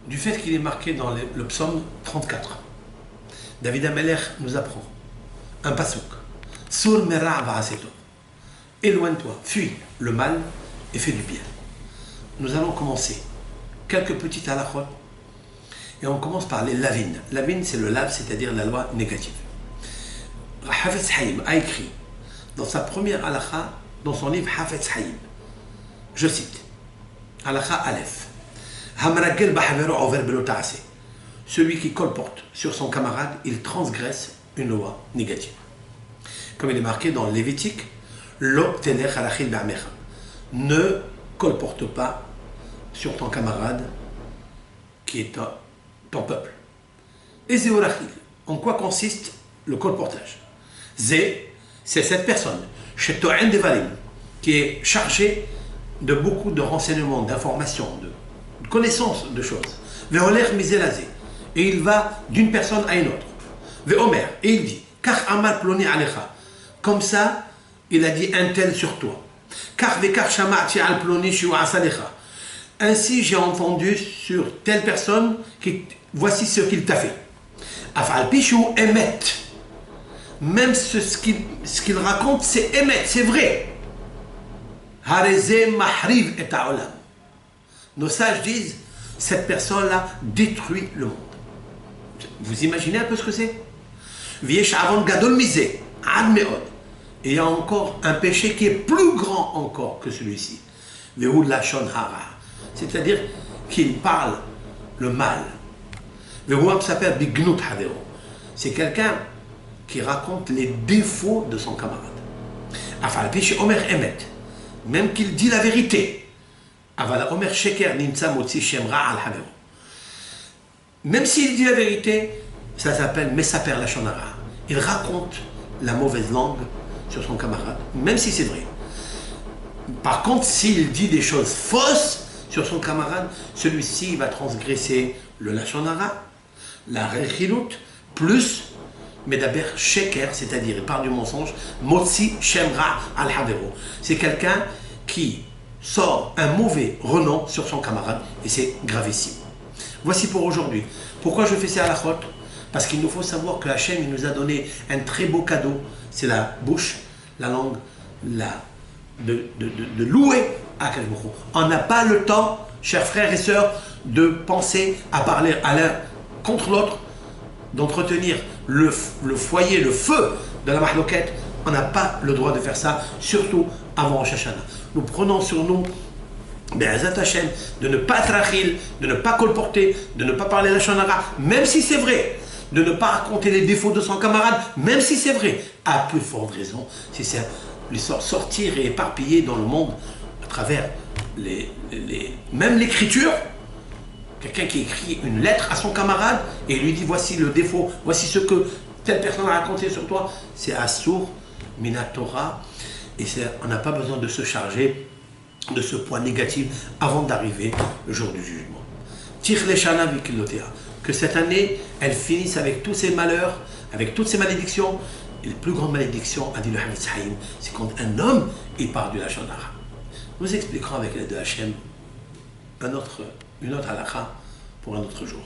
du fait qu'il est marqué dans le psaume 34. David Ameler nous apprend un pasouk. Sur mera va'aseto. Éloigne-toi, fuis le mal et fais du bien. Nous allons commencer quelques petites halachot et on commence par les lavines. Lavine, c'est le lav, c'est-à-dire la loi négative. Hafetz Haïm a écrit dans sa première halakha, dans son livre Hafetz Haïm, je cite, halakha Aleph, Hamragel b'havero over belo ta'ase. Celui qui colporte sur son camarade, il transgresse une loi négative. Comme il est marqué dans Lévitique, Lo telech alachil ba'amecha. Ne colporte pas sur ton camarade qui est ton peuple. Et zéorachil, en quoi consiste le colportage? Zé, c'est cette personne, chez To'en Devarim, qui est chargé de beaucoup de renseignements, d'informations, de connaissances de choses. Ve'oler mizelazé. Et il va d'une personne à une autre. Ve'omer, et il dit, Kach amal ploni alecha. Comme ça, il a dit un tel sur toi. Kach ve'kach shama'ti al ploni shu asalecha. Ainsi, j'ai entendu sur telle personne, voici ce qu'il t'a fait. Afal pishu emet. Même ce qu'il raconte, c'est émet, c'est vrai. Hareze mahriv et ta'olam. Nos sages disent, cette personne-là détruit le monde. Vous imaginez un peu ce que c'est? Viesh avon gadol misé, ad meod. Et il y a encore un péché qui est plus grand encore que celui-ci. Vehu lashon hara. C'est-à-dire qu'il parle le mal. Vehu s'appelle bignut havero. C'est quelqu'un qui raconte les défauts de son camarade. Afal piche omer emet, même qu'il dit la vérité. Avala omer sheker nimtsa motzi shemra al havero. Même s'il dit la vérité, ça s'appelle mesaper lashon hara. Il raconte la mauvaise langue sur son camarade, même si c'est vrai. Par contre, s'il dit des choses fausses sur son camarade, celui-ci va transgresser le lashon hara, la rechilut, plus Medaber sheker, c'est-à-dire il parle du mensonge, motzi shemra al havero. C'est quelqu'un qui sort un mauvais renom sur son camarade et c'est gravissime. Voici pour aujourd'hui. Pourquoi je fais ces halachot? Parce qu'il nous faut savoir que Hachem il nous a donné un très beau cadeau. C'est la bouche, la langue, de louer Akadosh Baruch Hu. On n'a pas le temps, chers frères et sœurs, de penser à parler à l'un contre l'autre, d'entretenir le foyer, le feu de la mahloket. On n'a pas le droit de faire ça, surtout avant Rosh Hashanah. Nous prenons sur nous Be'ezat Hashem, de ne pas trachil, de ne pas colporter, de ne pas parler la lashon hara, même si c'est vrai, de ne pas raconter les défauts de son camarade, même si c'est vrai, à plus forte raison, si c'est lui sortir et éparpiller dans le monde à travers même l'écriture. Quelqu'un qui écrit une lettre à son camarade et lui dit voici le défaut, voici ce que telle personne a raconté sur toi, c'est Assour, Minatora, et on n'a pas besoin de se charger de ce point négatif avant d'arriver le jour du jugement. Tire les shana vikilotea, que cette année, elle finisse avec tous ses malheurs, avec toutes ses malédictions. Et la plus grande malédiction, a dit le Hafetz Haïm, c'est quand un homme, il parle du lashon hara. Nous expliquerons avec l'aide de Hachem une autre halakha pour un autre jour.